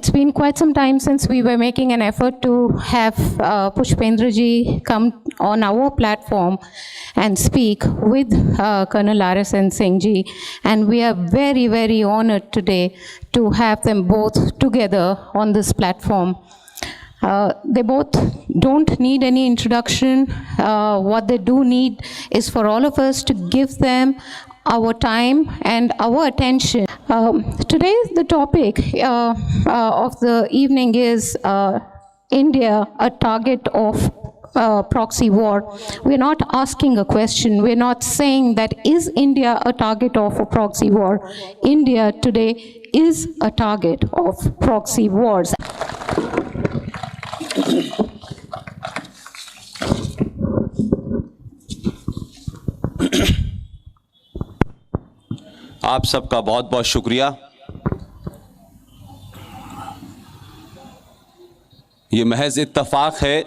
it's been quite some time since we were making an effort to have Pushpendra ji come on our platform and speak with Colonel RSN Singh ji, and we are very, very honored today to have them both together on this platform. They both don't need any introduction. What they do need is for all of us to give them our time and our attention. Today, the topic of the evening is India, a target of proxy war. We're not asking a question. We're not saying that is India a target of a proxy war. India today is a target of proxy wars. आप सबका बहुत बहुत शुक्रिया। ये महज इत्तफाक है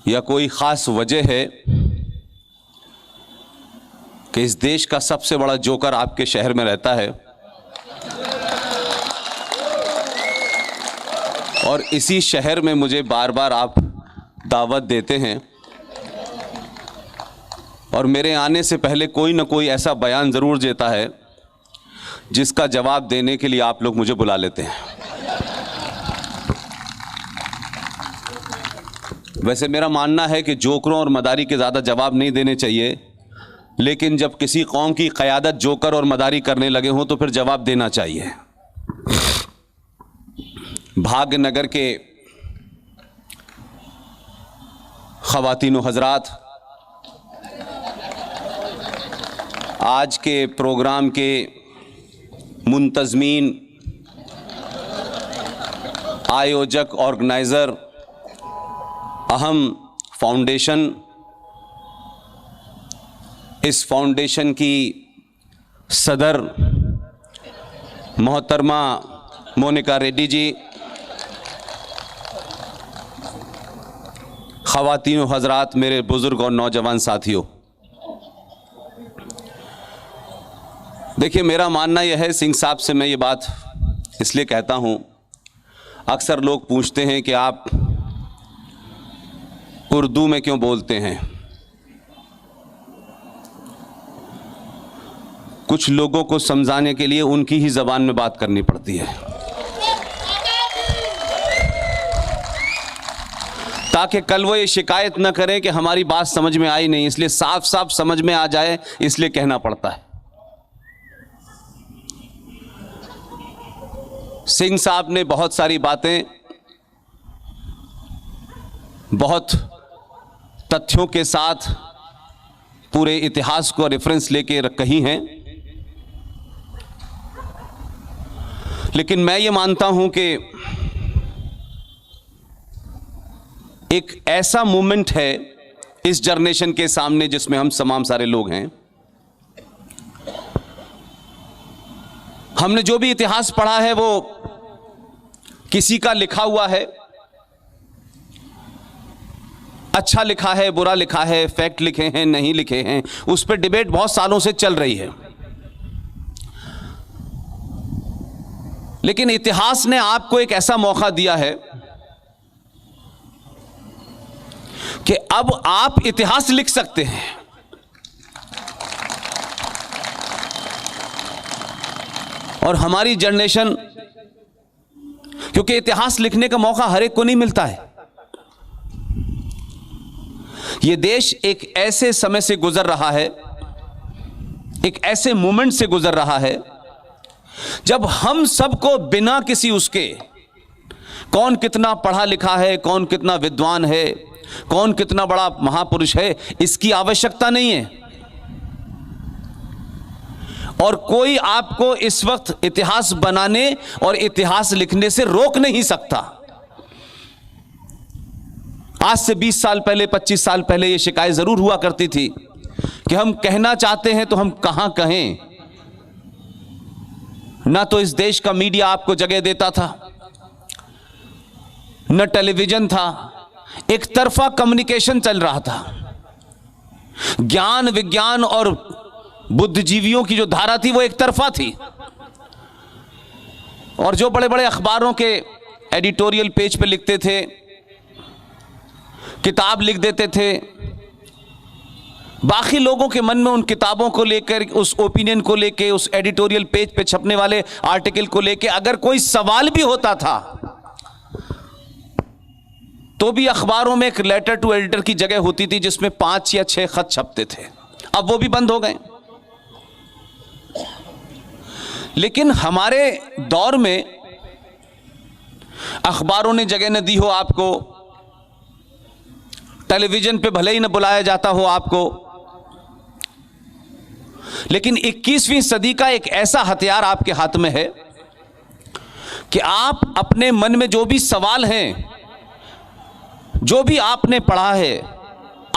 या कोई ख़ास वजह है कि इस देश का सबसे बड़ा जोकर आपके शहर में रहता है और इसी शहर में मुझे बार बार आप दावत देते हैं और मेरे आने से पहले कोई ना कोई ऐसा बयान ज़रूर देता है जिसका जवाब देने के लिए आप लोग मुझे बुला लेते हैं। वैसे मेरा मानना है कि जोकरों और मदारी के ज़्यादा जवाब नहीं देने चाहिए, लेकिन जब किसी कौम की क़यादत जोकर और मदारी करने लगे हों तो फिर जवाब देना चाहिए। भाग्यनगर के ख़वातीन व हज़रात, आज के प्रोग्राम के मुंतज़मीन, आयोजक, ऑर्गेनाइज़र, अहम फाउंडेशन, इस फाउंडेशन की सदर मोहतरमा मोनिका रेड्डी जी, ख़वातीन व हज़रात, मेरे बुज़ुर्ग और नौजवान साथियों, देखिए मेरा मानना यह है, सिंह साहब से मैं ये बात इसलिए कहता हूँ, अक्सर लोग पूछते हैं कि आप उर्दू में क्यों बोलते हैं। कुछ लोगों को समझाने के लिए उनकी ही ज़बान में बात करनी पड़ती है ताकि कल वो ये शिकायत न करें कि हमारी बात समझ में आई नहीं, इसलिए साफ साफ समझ में आ जाए इसलिए कहना पड़ता है। सिंह साहब ने बहुत सारी बातें बहुत तथ्यों के साथ पूरे इतिहास को रेफरेंस लेके कही हैं, लेकिन मैं ये मानता हूं कि एक ऐसा मूवमेंट है इस जनरेशन के सामने जिसमें हम तमाम सारे लोग हैं। हमने जो भी इतिहास पढ़ा है वो किसी का लिखा हुआ है, अच्छा लिखा है, बुरा लिखा है, फैक्ट लिखे हैं, नहीं लिखे हैं, उस पर डिबेट बहुत सालों से चल रही है। लेकिन इतिहास ने आपको एक ऐसा मौका दिया है कि अब आप इतिहास लिख सकते हैं। और हमारी जनरेशन, क्योंकि इतिहास लिखने का मौका हर एक को नहीं मिलता है। यह देश एक ऐसे समय से गुजर रहा है, एक ऐसे मोमेंट से गुजर रहा है जब हम सबको बिना किसी उसके, कौन कितना पढ़ा लिखा है, कौन कितना विद्वान है, कौन कितना बड़ा महापुरुष है, इसकी आवश्यकता नहीं है। और कोई आपको इस वक्त इतिहास बनाने और इतिहास लिखने से रोक नहीं सकता। आज से 20 साल पहले, 25 साल पहले ये शिकायत जरूर हुआ करती थी कि हम कहना चाहते हैं तो हम कहां कहें। ना तो इस देश का मीडिया आपको जगह देता था, न टेलीविजन था, एक तरफा कम्युनिकेशन चल रहा था। ज्ञान, विज्ञान और बुद्धिजीवियों की जो धारा थी वो एक तरफा थी। और जो बड़े बड़े अखबारों के एडिटोरियल पेज पे लिखते थे, किताब लिख देते थे, बाकी लोगों के मन में उन किताबों को लेकर, उस ओपिनियन को लेकर, उस एडिटोरियल पेज पे छपने वाले आर्टिकल को लेकर अगर कोई सवाल भी होता था तो भी अखबारों में एक लेटर टू एडिटर की जगह होती थी जिसमें 5 या 6 खत छपते थे। अब वो भी बंद हो गए। लेकिन हमारे दौर में अखबारों ने जगह न दी हो आपको, टेलीविजन पे भले ही न बुलाया जाता हो आपको, लेकिन 21वीं सदी का एक ऐसा हथियार आपके हाथ में है कि आप अपने मन में जो भी सवाल हैं, जो भी आपने पढ़ा है,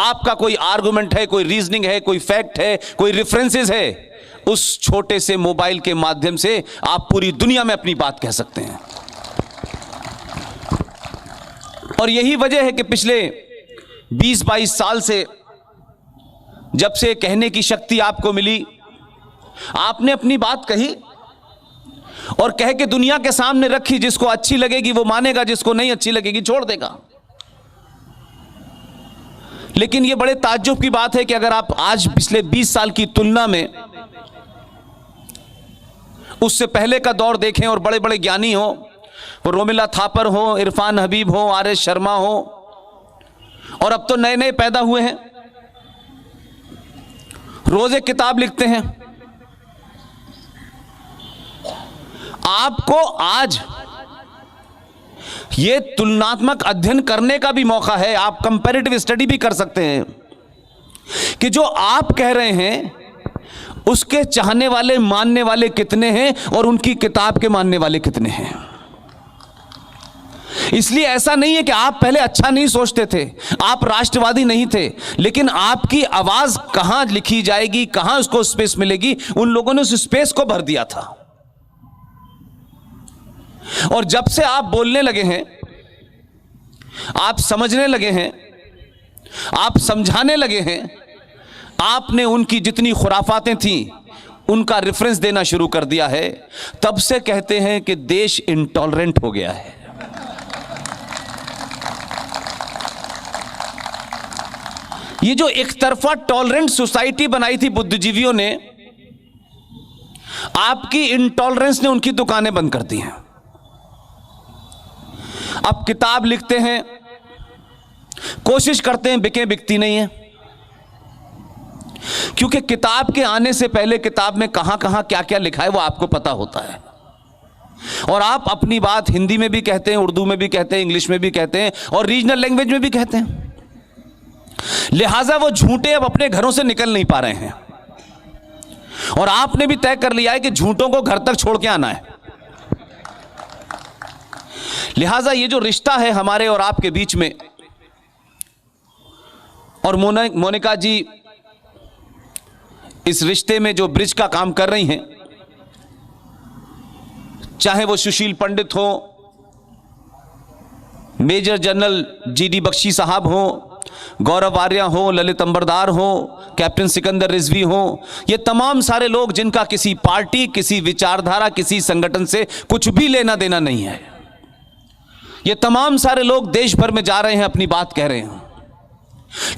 आपका कोई आर्गुमेंट है, कोई रीजनिंग है, कोई फैक्ट है, कोई रेफरेंसेस है, उस छोटे से मोबाइल के माध्यम से आप पूरी दुनिया में अपनी बात कह सकते हैं। और यही वजह है कि पिछले 20-22 साल से, जब से कहने की शक्ति आपको मिली, आपने अपनी बात कही और कह के दुनिया के सामने रखी। जिसको अच्छी लगेगी वो मानेगा, जिसको नहीं अच्छी लगेगी छोड़ देगा। लेकिन यह बड़े ताज्जुब की बात है कि अगर आप आज पिछले 20 साल की तुलना में उससे पहले का दौर देखें और बड़े बड़े ज्ञानी हो, रोमिला थापर हो, इरफान हबीब हो, आर.एस. शर्मा हो, और अब तो नए नए पैदा हुए हैं, रोज एक किताब लिखते हैं। आपको आज ये तुलनात्मक अध्ययन करने का भी मौका है, आप कंपैरेटिव स्टडी भी कर सकते हैं कि जो आप कह रहे हैं उसके चाहने वाले, मानने वाले कितने हैं और उनकी किताब के मानने वाले कितने हैं। इसलिए ऐसा नहीं है कि आप पहले अच्छा नहीं सोचते थे, आप राष्ट्रवादी नहीं थे, लेकिन आपकी आवाज कहां लिखी जाएगी, कहां उसको स्पेस मिलेगी, उन लोगों ने उस स्पेस को भर दिया था। और जब से आप बोलने लगे हैं, आप समझने लगे हैं, आप समझाने लगे हैं, आपने उनकी जितनी खुराफातें थीं उनका रेफरेंस देना शुरू कर दिया है। तब से कहते हैं कि देश इंटॉलरेंट हो गया है। ये जो एक तरफा टॉलरेंट सोसाइटी बनाई थी बुद्धिजीवियों ने, आपकी इंटॉलरेंस ने उनकी दुकानें बंद कर दी हैं। अब किताब लिखते हैं, कोशिश करते हैं बिके, बिकती नहीं है, क्योंकि किताब के आने से पहले किताब में कहां कहां क्या क्या लिखा है वो आपको पता होता है। और आप अपनी बात हिंदी में भी कहते हैं, उर्दू में भी कहते हैं, इंग्लिश में भी कहते हैं और रीजनल लैंग्वेज में भी कहते हैं। लिहाजा वो झूठे अब अपने घरों से निकल नहीं पा रहे हैं। और आपने भी तय कर लिया है कि झूठों को घर तक छोड़ के आना है। लिहाजा ये जो रिश्ता है हमारे और आपके बीच में, और मोनिका जी इस रिश्ते में जो ब्रिज का काम कर रही हैं, चाहे वो सुशील पंडित हो, मेजर जनरल जी.डी. बख्शी साहब हो, गौरव आर्या हो, ललित अंबरदार हो, कैप्टन सिकंदर रिजवी हो, ये तमाम सारे लोग जिनका किसी पार्टी, किसी विचारधारा, किसी संगठन से कुछ भी लेना देना नहीं है, ये तमाम सारे लोग देश भर में जा रहे हैं, अपनी बात कह रहे हैं।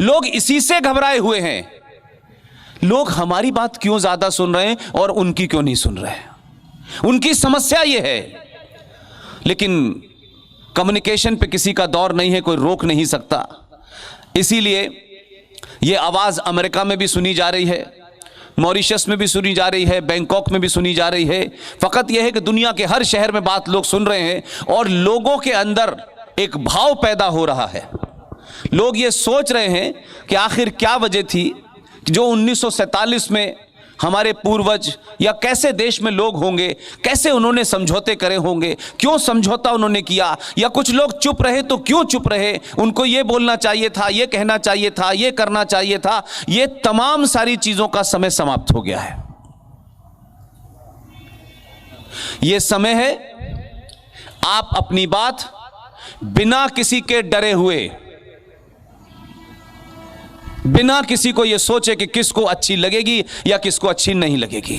लोग इसी से घबराए हुए हैं। लोग हमारी बात क्यों ज्यादा सुन रहे हैं और उनकी क्यों नहीं सुन रहे? उनकी समस्या यह है। लेकिन कम्युनिकेशन पे किसी का दौर नहीं है, कोई रोक नहीं सकता। इसीलिए यह आवाज अमेरिका में भी सुनी जा रही है, मॉरिशस में भी सुनी जा रही है, बैंकॉक में भी सुनी जा रही है। फकत यह है कि दुनिया के हर शहर में बात लोग सुन रहे हैं और लोगों के अंदर एक भाव पैदा हो रहा है। लोग ये सोच रहे हैं कि आखिर क्या वजह थी कि जो 1947 में हमारे पूर्वज या कैसे देश में लोग होंगे, कैसे उन्होंने समझौते करे होंगे, क्यों समझौता उन्होंने किया, या कुछ लोग चुप रहे तो क्यों चुप रहे, उनको ये बोलना चाहिए था, ये कहना चाहिए था, ये करना चाहिए था। ये तमाम सारी चीजों का समय समाप्त हो गया है। ये समय है आप अपनी बात बिना किसी के डरे हुए, बिना किसी को यह सोचे कि किसको अच्छी लगेगी या किसको अच्छी नहीं लगेगी,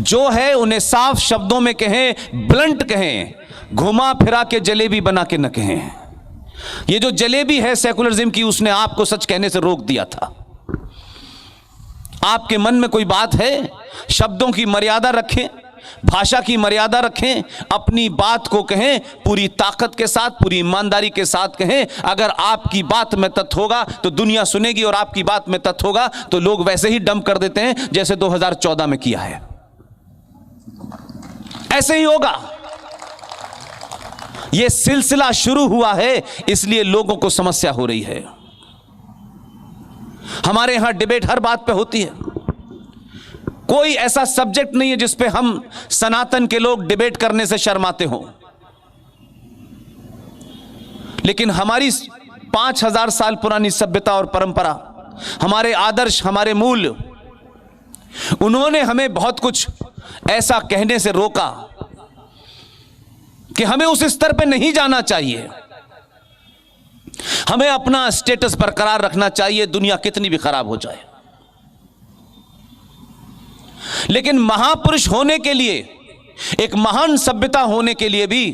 जो है उन्हें साफ शब्दों में कहें, ब्लंट कहें, घुमा फिरा के जलेबी बना के न कहें। ये जो जलेबी है सेकुलरिज्म की, उसने आपको सच कहने से रोक दिया था। आपके मन में कोई बात है, शब्दों की मर्यादा रखें, भाषा की मर्यादा रखें, अपनी बात को कहें, पूरी ताकत के साथ, पूरी ईमानदारी के साथ कहें। अगर आपकी बात में तथ्य होगा तो दुनिया सुनेगी, और आपकी बात में तथ्य होगा तो लोग वैसे ही डंप कर देते हैं जैसे 2014 में किया है। ऐसे ही होगा। यह सिलसिला शुरू हुआ है, इसलिए लोगों को समस्या हो रही है। हमारे यहां डिबेट हर बात पे होती है। कोई ऐसा सब्जेक्ट नहीं है जिस पे हम सनातन के लोग डिबेट करने से शर्माते हो। लेकिन हमारी 5000 साल पुरानी सभ्यता और परंपरा, हमारे आदर्श, हमारे मूल्य, उन्होंने हमें बहुत कुछ ऐसा कहने से रोका कि हमें उस स्तर पे नहीं जाना चाहिए। हमें अपना स्टेटस बरकरार रखना चाहिए, दुनिया कितनी भी खराब हो जाए। लेकिन महापुरुष होने के लिए, एक महान सभ्यता होने के लिए भी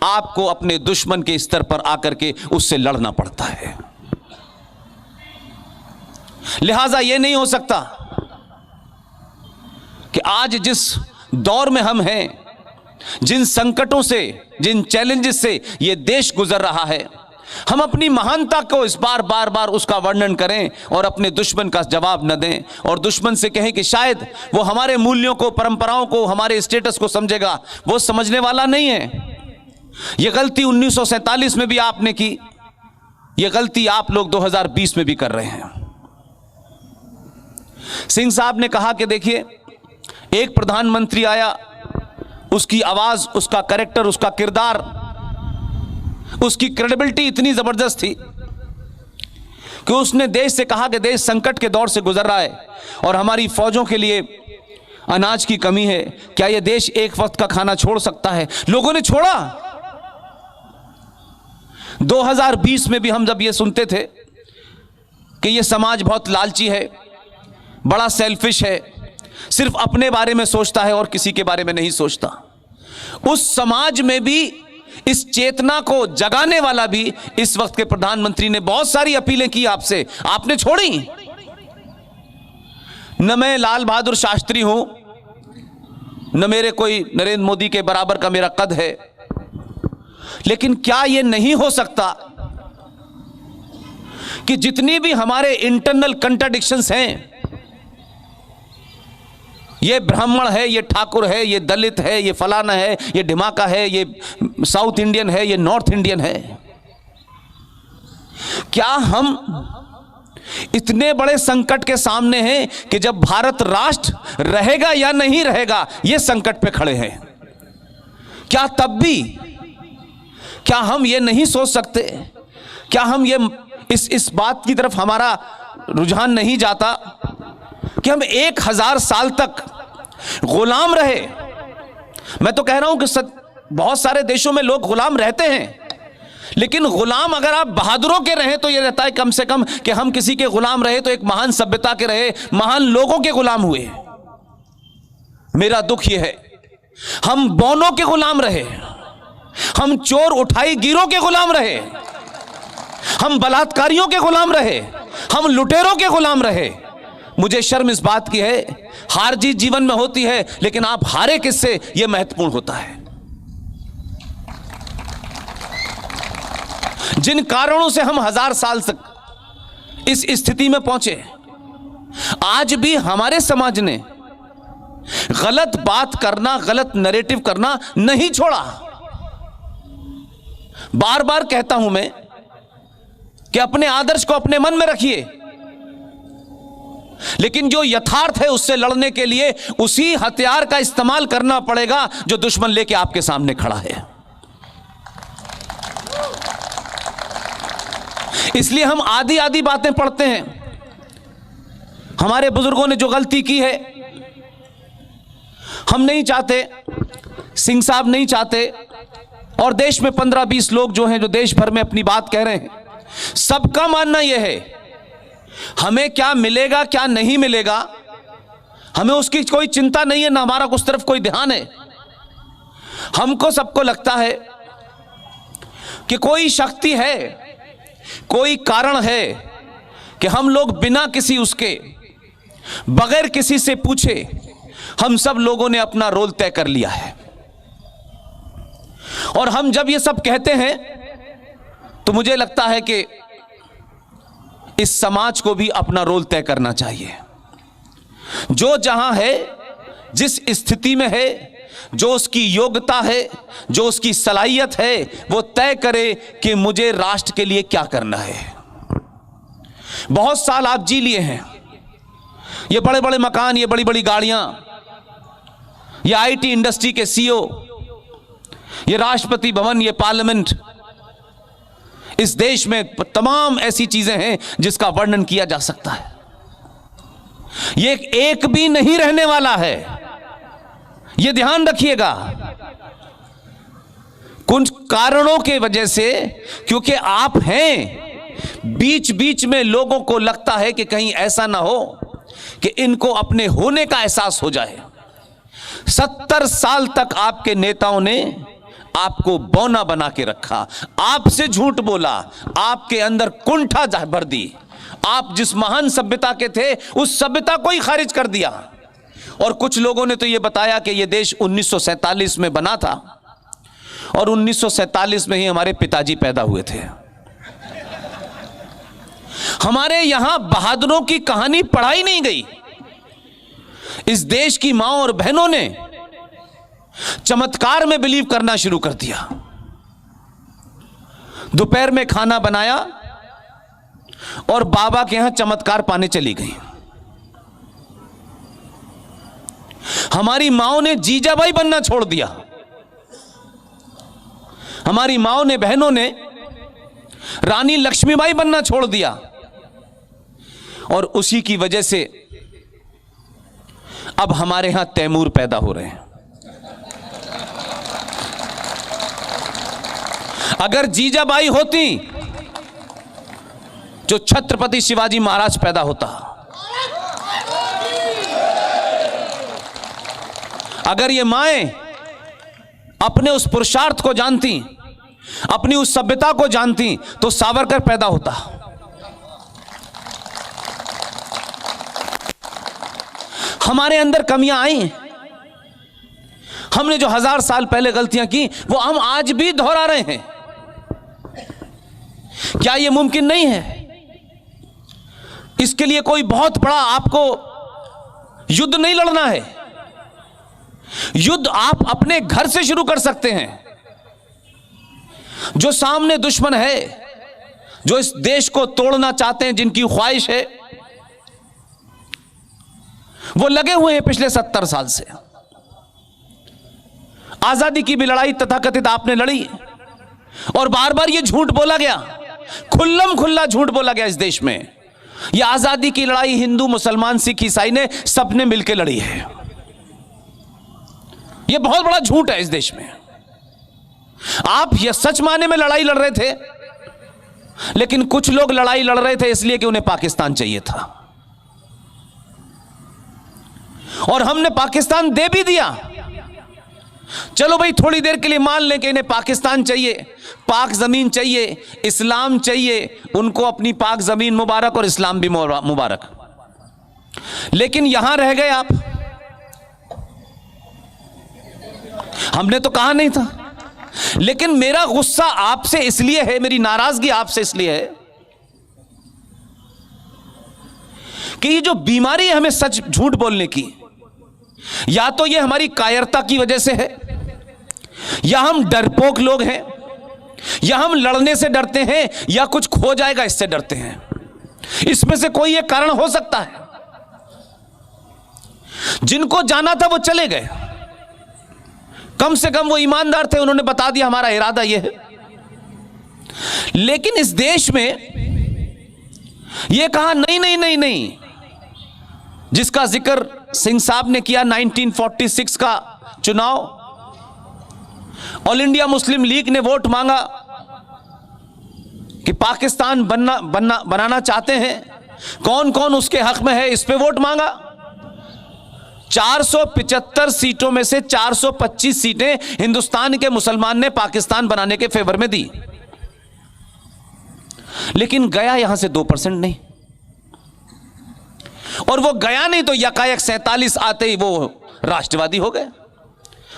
आपको अपने दुश्मन के स्तर पर आकर के उससे लड़ना पड़ता है। लिहाजा यह नहीं हो सकता कि आज जिस दौर में हम हैं, जिन संकटों से, जिन चैलेंजेस से यह देश गुजर रहा है, हम अपनी महानता को इस बार बार उसका वर्णन करें और अपने दुश्मन का जवाब न दें, और दुश्मन से कहें कि शायद वो हमारे मूल्यों को, परंपराओं को, हमारे स्टेटस को समझेगा। वो समझने वाला नहीं है। ये गलती 1947 में भी आपने की, ये गलती आप लोग 2020 में भी कर रहे हैं। सिंह साहब ने कहा कि देखिए, एक प्रधानमंत्री आया, उसकी आवाज, उसका कैरेक्टर, उसका किरदार, उसकी क्रेडिबिलिटी इतनी जबरदस्त थी कि उसने देश से कहा कि देश संकट के दौर से गुजर रहा है और हमारी फौजों के लिए अनाज की कमी है, क्या यह देश एक वक्त का खाना छोड़ सकता है? लोगों ने छोड़ा। 2020 में भी हम जब यह सुनते थे कि यह समाज बहुत लालची है, बड़ा सेल्फिश है, सिर्फ अपने बारे में सोचता है और किसी के बारे में नहीं सोचता, उस समाज में भी इस चेतना को जगाने वाला भी इस वक्त के प्रधानमंत्री ने बहुत सारी अपीलें की आपसे, आपने छोड़ी। न मैं लाल बहादुर शास्त्री हूं, न मेरे कोई नरेंद्र मोदी के बराबर का मेरा कद है, लेकिन क्या यह नहीं हो सकता कि जितनी भी हमारे इंटरनल कंट्राडिक्शंस हैं, ये ब्राह्मण है, ये ठाकुर है, ये दलित है, ये फलाना है, ये ढिमाका है, ये साउथ इंडियन है, ये नॉर्थ इंडियन है, क्या हम इतने बड़े संकट के सामने हैं कि जब भारत राष्ट्र रहेगा या नहीं रहेगा, ये संकट पे खड़े हैं? क्या तब भी, क्या हम ये नहीं सोच सकते, क्या हम ये इस बात की तरफ हमारा रुझान नहीं जाता कि हम 1000 साल तक गुलाम रहे? मैं तो कह रहा हूं कि बहुत सारे देशों में लोग गुलाम रहते हैं, लेकिन गुलाम अगर आप बहादुरों के रहे तो यह रहता है कम से कम कि हम किसी के गुलाम रहे तो एक महान सभ्यता के रहे, महान लोगों के गुलाम हुए। मेरा दुख यह है, हम बौनों के गुलाम रहे, हम चोर उठाई गिरों के गुलाम रहे, हम बलात्कारियों के गुलाम रहे, हम लुटेरों के गुलाम रहे। मुझे शर्म इस बात की है, हार जीत जीवन में होती है, लेकिन आप हारे किससे, यह महत्वपूर्ण होता है। जिन कारणों से हम 1000 साल तक इस स्थिति में पहुंचे, आज भी हमारे समाज ने गलत बात करना, गलत नैरेटिव करना नहीं छोड़ा। बार बार कहता हूं मैं कि अपने आदर्श को अपने मन में रखिए, लेकिन जो यथार्थ है उससे लड़ने के लिए उसी हथियार का इस्तेमाल करना पड़ेगा जो दुश्मन लेके आपके सामने खड़ा है। इसलिए हम आधी आधी बातें पढ़ते हैं। हमारे बुजुर्गों ने जो गलती की है, हम नहीं चाहते, सिंह साहब नहीं चाहते, और देश में 15-20 लोग जो हैं, जो देश भर में अपनी बात कह रहे हैं, सबका मानना यह है हमें क्या मिलेगा क्या नहीं मिलेगा, हमें उसकी कोई चिंता नहीं है, ना हमारा उस तरफ कोई ध्यान है। हमको सबको लगता है कि कोई शक्ति है, कोई कारण है कि हम लोग बिना किसी उसके, बगैर किसी से पूछे, हम सब लोगों ने अपना रोल तय कर लिया है। और हम जब ये सब कहते हैं तो मुझे लगता है कि इस समाज को भी अपना रोल तय करना चाहिए। जो जहां है, जिस स्थिति में है, जो उसकी योग्यता है, जो उसकी सलाहियत है, वो तय करे कि मुझे राष्ट्र के लिए क्या करना है। बहुत साल आप जी लिए हैं, ये बड़े बड़े मकान, ये बड़ी बड़ी गाड़ियां, ये आईटी इंडस्ट्री के सीईओ, ये राष्ट्रपति भवन, ये पार्लियामेंट, इस देश में तमाम ऐसी चीजें हैं जिसका वर्णन किया जा सकता है। ये एक भी नहीं रहने वाला है, ये ध्यान रखिएगा। कुछ कारणों के वजह से, क्योंकि आप हैं, बीच बीच में लोगों को लगता है कि कहीं ऐसा ना हो कि इनको अपने होने का एहसास हो जाए। 70 साल तक आपके नेताओं ने आपको बौना बना के रखा, आपसे झूठ बोला, आपके अंदर कुंठा भर दी। आप जिस महान सभ्यता के थे, उस सभ्यता को ही खारिज कर दिया। और कुछ लोगों ने तो यह बताया कि यह देश 1947 में बना था और 1947 में ही हमारे पिताजी पैदा हुए थे। हमारे यहां बहादुरों की कहानी पढ़ाई नहीं गई। इस देश की मां और बहनों ने चमत्कार में बिलीव करना शुरू कर दिया। दोपहर में खाना बनाया और बाबा के यहां चमत्कार पाने चली गई। हमारी माओ ने जीजाबाई बनना छोड़ दिया। हमारी माओ ने, बहनों ने रानी लक्ष्मीबाई बनना छोड़ दिया। और उसी की वजह से अब हमारे यहां तैमूर पैदा हो रहे हैं। अगर जीजाबाई होती जो छत्रपति शिवाजी महाराज पैदा होता। अगर ये माएं अपने उस पुरुषार्थ को जानती, अपनी उस सभ्यता को जानती, तो सावरकर पैदा होता। हमारे अंदर कमियां आई। हमने जो 1000 साल पहले गलतियां की, वो हम आज भी दोहरा रहे हैं। क्या यह मुमकिन नहीं है? इसके लिए कोई बहुत बड़ा आपको युद्ध नहीं लड़ना है। युद्ध आप अपने घर से शुरू कर सकते हैं। जो सामने दुश्मन है, जो इस देश को तोड़ना चाहते हैं, जिनकी ख्वाहिश है, वो लगे हुए हैं पिछले 70 साल से। आजादी की भी लड़ाई तथाकथित आपने लड़ी और बार बार ये झूठ बोला गया, खुल्लम खुल्ला झूठ बोला गया इस देश में। यह आजादी की लड़ाई हिंदू, मुसलमान, सिख, ईसाई ने सबने मिलकर लड़ी है। यह बहुत बड़ा झूठ है इस देश में। आप यह सच माने में लड़ाई लड़ रहे थे, लेकिन कुछ लोग लड़ाई लड़ रहे थे इसलिए कि उन्हें पाकिस्तान चाहिए था, और हमने पाकिस्तान दे भी दिया। चलो भाई, थोड़ी देर के लिए मान लें कि इन्हें पाकिस्तान चाहिए, पाक जमीन चाहिए, इस्लाम चाहिए, उनको अपनी पाक जमीन मुबारक और इस्लाम भी मुबारक। लेकिन यहां रह गए आप। हमने तो कहा नहीं था। लेकिन मेरा गुस्सा आपसे इसलिए है, मेरी नाराजगी आपसे इसलिए है कि ये जो बीमारी है हमें सच झूठ बोलने की, या तो ये हमारी कायरता की वजह से है, या हम डरपोक लोग हैं, या हम लड़ने से डरते हैं, या कुछ खो जाएगा इससे डरते हैं। इसमें से कोई एक कारण हो सकता है। जिनको जाना था वो चले गए, कम से कम वो ईमानदार थे, उन्होंने बता दिया हमारा इरादा ये है। लेकिन इस देश में ये कहा नहीं नहीं नहीं नहीं, जिसका जिक्र सिंह साहब ने किया 1946 का चुनाव, ऑल इंडिया मुस्लिम लीग ने वोट मांगा कि पाकिस्तान बनाना चाहते हैं, कौन कौन उसके हक में है, इस पे वोट मांगा। 475 सीटों में से 425 सीटें हिंदुस्तान के मुसलमान ने पाकिस्तान बनाने के फेवर में दी, लेकिन गया यहां से 2% नहीं। और वो गया नहीं तो यकायक 47 आते ही वो राष्ट्रवादी हो गए,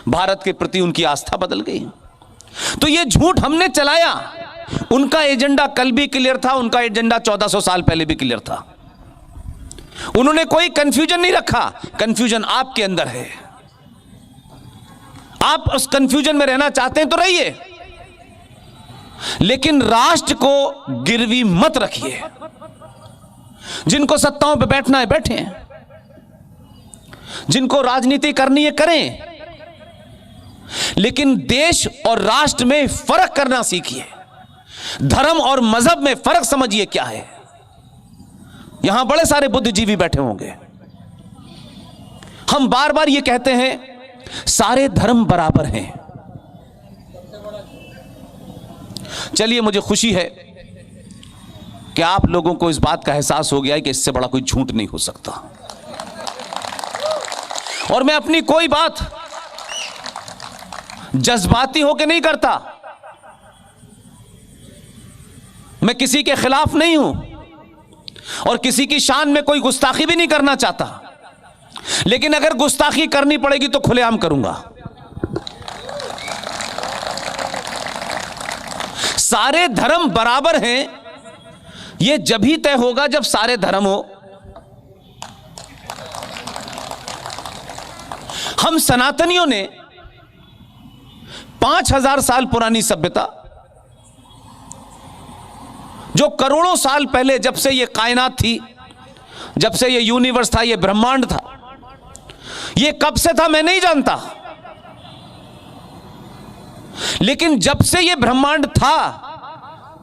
भारत के प्रति उनकी आस्था बदल गई। तो ये झूठ हमने चलाया। उनका एजेंडा कल भी क्लियर था, उनका एजेंडा 1400 साल पहले भी क्लियर था। उन्होंने कोई कंफ्यूजन नहीं रखा। कंफ्यूजन आपके अंदर है। आप उस कंफ्यूजन में रहना चाहते हैं तो रहिए, लेकिन राष्ट्र को गिरवी मत रखिए। जिनको सत्ताओं पे बैठना है बैठे, जिनको राजनीति करनी है करें, लेकिन देश और राष्ट्र में फर्क करना सीखिए। धर्म और मजहब में फर्क समझिए क्या है। यहां बड़े सारे बुद्धिजीवी बैठे होंगे। हम बार बार ये कहते हैं सारे धर्म बराबर हैं। चलिए, मुझे खुशी है कि आप लोगों को इस बात का एहसास हो गया है कि इससे बड़ा कोई झूठ नहीं हो सकता। और मैं अपनी कोई बात जज्बाती होकर नहीं करता। मैं किसी के खिलाफ नहीं हूं और किसी की शान में कोई गुस्ताखी भी नहीं करना चाहता, लेकिन अगर गुस्ताखी करनी पड़ेगी तो खुलेआम करूंगा। सारे धर्म बराबर हैं, यह जब ही तय होगा जब सारे धर्म हो। हम सनातनियों ने 5000 साल पुरानी सभ्यता, जो करोड़ों साल पहले, जब से ये कायनात थी, जब से ये यूनिवर्स था, ये ब्रह्मांड था, ये कब से था मैं नहीं जानता, लेकिन जब से ये ब्रह्मांड था,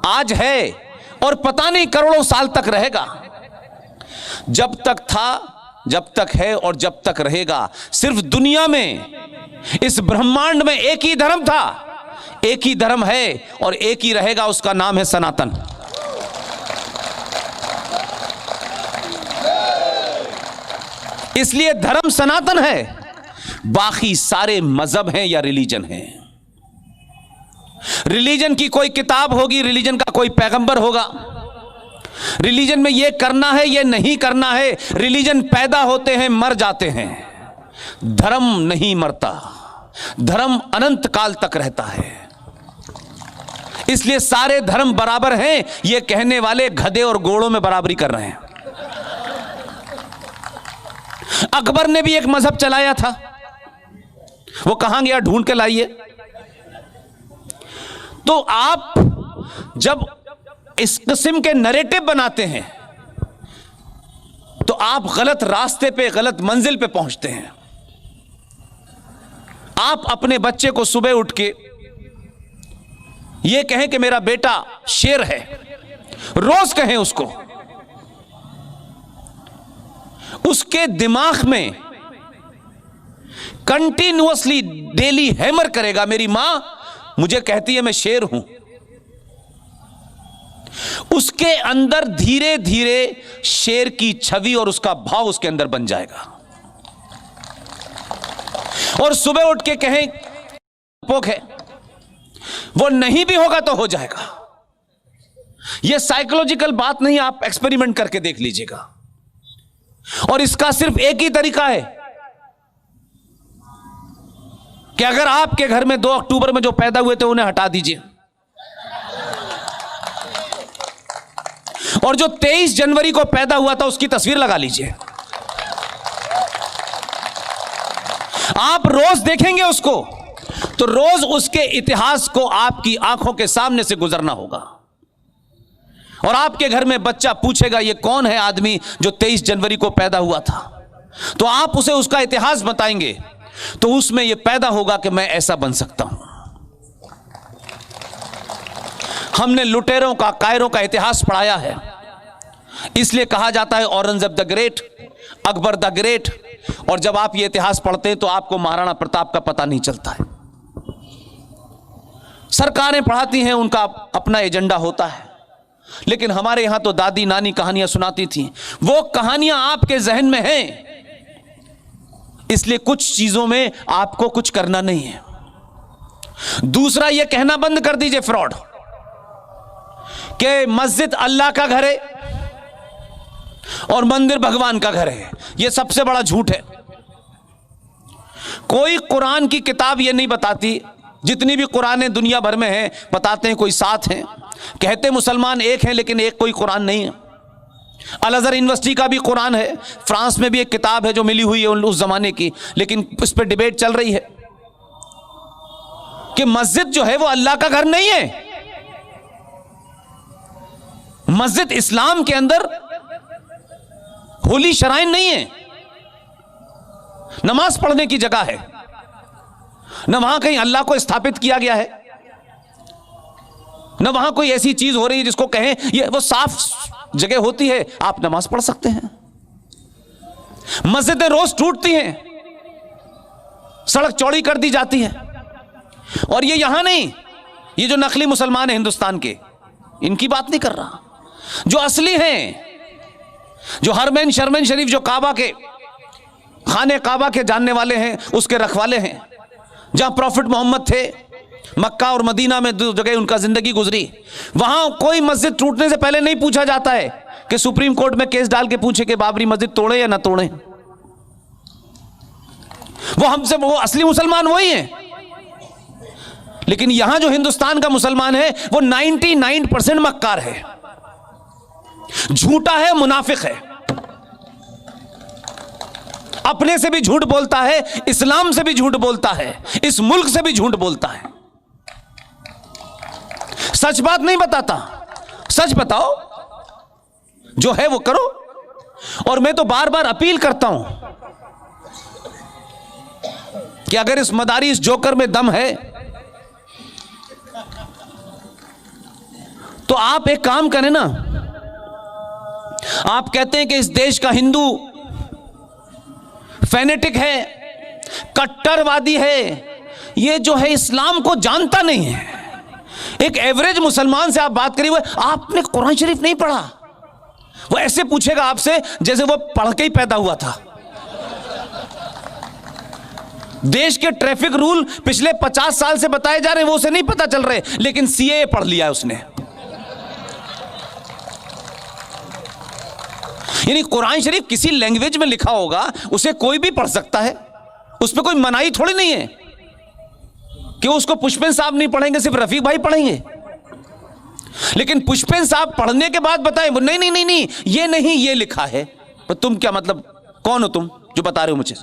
आज है और पता नहीं करोड़ों साल तक रहेगा। जब तक था, जब तक है और जब तक रहेगा, सिर्फ दुनिया में, इस ब्रह्मांड में एक ही धर्म था, एक ही धर्म है और एक ही रहेगा। उसका नाम है सनातन। इसलिए धर्म सनातन है, बाकी सारे मजहब हैं या रिलीजन हैं। रिलीजन की कोई किताब होगी, रिलीजन का कोई पैगंबर होगा, रिलीजन में यह करना है यह नहीं करना है। रिलीजन पैदा होते हैं, मर जाते हैं, धर्म नहीं मरता, धर्म अनंत काल तक रहता है। इसलिए सारे धर्म बराबर हैं, यह कहने वाले गधे और घोड़ों में बराबरी कर रहे हैं। अकबर ने भी एक मजहब चलाया था, वो कहां गया ढूंढ के लाइए। तो आप जब इस किस्म के नैरेटिव बनाते हैं तो आप गलत रास्ते पे, गलत मंजिल पे पहुंचते हैं। आप अपने बच्चे को सुबह उठ के यह कहें कि मेरा बेटा शेर है, रोज कहें उसको, उसके दिमाग में कंटिन्यूअसली डेली हैमर करेगा, मेरी मां मुझे कहती है मैं शेर हूं। उसके अंदर धीरे धीरे शेर की छवि और उसका भाव उसके अंदर बन जाएगा। और सुबह उठ के कहें पोक है, वो नहीं भी होगा तो हो जाएगा। यह साइकोलॉजिकल बात नहीं, आप एक्सपेरिमेंट करके देख लीजिएगा। और इसका सिर्फ एक ही तरीका है कि अगर आपके घर में 2 अक्टूबर में जो पैदा हुए थे उन्हें हटा दीजिए, और जो 23 जनवरी को पैदा हुआ था उसकी तस्वीर लगा लीजिए। आप रोज देखेंगे उसको, तो रोज उसके इतिहास को आपकी आंखों के सामने से गुजरना होगा। और आपके घर में बच्चा पूछेगा ये कौन है आदमी जो 23 जनवरी को पैदा हुआ था, तो आप उसे उसका इतिहास बताएंगे, तो उसमें यह पैदा होगा कि मैं ऐसा बन सकता हूं। हमने लुटेरों का, कायरों का इतिहास पढ़ाया है, इसलिए कहा जाता है Aurangzeb the great, Akbar the great. और जब आप ये इतिहास पढ़ते हैं तो आपको महाराणा प्रताप का पता नहीं चलता है। सरकारें पढ़ाती हैं, उनका अपना एजेंडा होता है, लेकिन हमारे यहां तो दादी नानी कहानियां सुनाती थी। वो कहानियां आपके जहन में हैं, इसलिए कुछ चीजों में आपको कुछ करना नहीं है। दूसरा, यह कहना बंद कर दीजिए फ्रॉड कि मस्जिद अल्लाह का घर है और मंदिर भगवान का घर है। यह सबसे बड़ा झूठ है। कोई कुरान की किताब यह नहीं बताती, जितनी भी कुरानें दुनिया भर में हैं बताते हैं कोई 7 हैं, कहते मुसलमान एक हैं लेकिन एक कोई कुरान नहीं है। अल अज़हर यूनिवर्सिटी का भी कुरान है, फ्रांस में भी एक किताब है जो मिली हुई है उस जमाने की, लेकिन इस पर डिबेट चल रही है कि मस्जिद जो है वो अल्लाह का घर नहीं है। मस्जिद इस्लाम के अंदर होली शराइन नहीं है, नमाज पढ़ने की जगह है, न वहां कहीं अल्लाह को स्थापित किया गया है, न वहां कोई ऐसी चीज हो रही है जिसको कहें ये वो साफ जगह होती है, आप नमाज पढ़ सकते हैं। मस्जिदें रोज टूटती हैं, सड़क चौड़ी कर दी जाती है। और ये यहां नहीं, ये जो नकली मुसलमान हैं हिंदुस्तान के, इनकी बात नहीं कर रहा। जो असली हैं, जो हरमैन शर्मैन शरीफ, जो काबा के खाने काबा के जानने वाले हैं, उसके रखवाले हैं, जहां प्रॉफिट मोहम्मद थे, मक्का और मदीना में 2 जगह उनका जिंदगी गुजरी, वहां कोई मस्जिद टूटने से पहले नहीं पूछा जाता है कि सुप्रीम कोर्ट में केस डाल के पूछे कि बाबरी मस्जिद तोड़े या ना तोड़े। वो असली मुसलमान वही हैं। लेकिन यहां जो हिंदुस्तान का मुसलमान है वो 99% मक्कार है, झूठा है, मुनाफिक है, अपने से भी झूठ बोलता है, इस्लाम से भी झूठ बोलता है, इस मुल्क से भी झूठ बोलता है, सच बात नहीं बताता। सच बताओ, जो है वो करो। और मैं तो बार बार अपील करता हूं कि अगर इस मदारी, इस जोकर में दम है तो आप एक काम करें ना। आप कहते हैं कि इस देश का हिंदू फेनेटिक है, कट्टरवादी है, ये जो है इस्लाम को जानता नहीं है। एक एवरेज मुसलमान से आप बात करिए, वो आपने कुरान शरीफ नहीं पढ़ा, वो ऐसे पूछेगा आपसे जैसे वो पढ़ के ही पैदा हुआ था। देश के ट्रैफिक रूल पिछले 50 साल से बताए जा रहे हैं, वो उसे नहीं पता चल रहे, लेकिन सीए पढ़ लिया है उसने। यानी कुरान शरीफ किसी लैंग्वेज में लिखा होगा, उसे कोई भी पढ़ सकता है, उस पर कोई मनाही थोड़ी नहीं है कि उसको पुष्पेन साहब नहीं पढ़ेंगे, सिर्फ रफीक भाई पढ़ेंगे। लेकिन पुष्पेन साहब पढ़ने के बाद बताएं, नहीं नहीं नहीं नहीं ये नहीं, ये लिखा है। तो तुम क्या मतलब, कौन हो तुम जो बता रहे हो मुझे?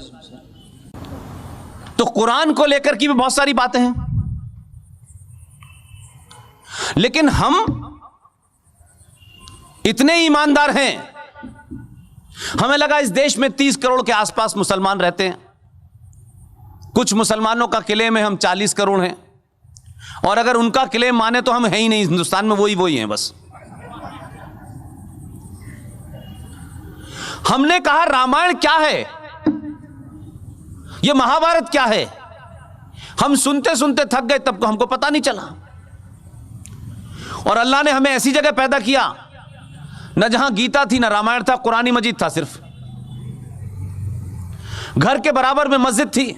तो कुरान को लेकर की भी बहुत सारी बातें हैं, लेकिन हम इतने ईमानदार हैं, हमें लगा इस देश में 30 करोड़ के आसपास मुसलमान रहते हैं। कुछ मुसलमानों का क्लेम है हम 40 करोड़ हैं, और अगर उनका क्लेम माने तो हम है ही नहीं, हिंदुस्तान में वही हैं बस। हमने कहा रामायण क्या है, यह महाभारत क्या है? हम सुनते सुनते थक गए, तब तो हमको पता नहीं चला। और अल्लाह ने हमें ऐसी जगह पैदा किया, न जहां गीता थी, न रामायण था, कुरानी मजीद था सिर्फ। घर के बराबर में मस्जिद थी,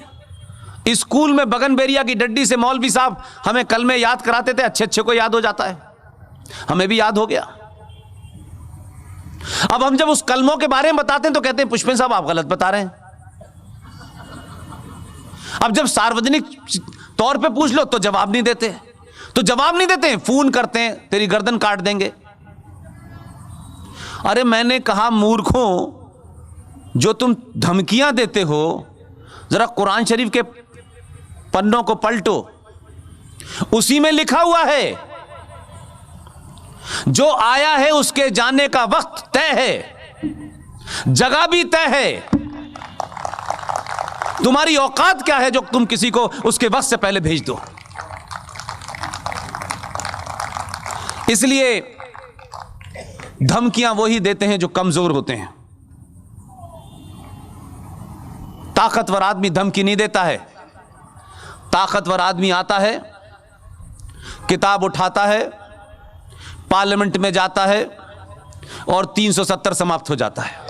स्कूल में बगनबेरिया की डड्डी से मौलवी साहब हमें कलमे याद कराते थे। अच्छे अच्छे को याद हो जाता है, हमें भी याद हो गया। अब हम जब उस कलमों के बारे में बताते हैं तो कहते हैं पुष्पेन साहब आप गलत बता रहे हैं। अब जब सार्वजनिक तौर पे पूछ लो तो जवाब नहीं देते, फोन करते हैं, तेरी गर्दन काट देंगे। अरे मैंने कहा मूर्खों, जो तुम धमकियां देते हो, जरा कुरान शरीफ के पन्नों को पलटो, उसी में लिखा हुआ है जो आया है उसके जाने का वक्त तय है, जगह भी तय है। तुम्हारी औकात क्या है जो तुम किसी को उसके वक्त से पहले भेज दो? इसलिए धमकियां वही देते हैं जो कमजोर होते हैं। ताकतवर आदमी धमकी नहीं देता है। ताकतवर आदमी आता है, किताब उठाता है, पार्लियामेंट में जाता है और 370 समाप्त हो जाता है।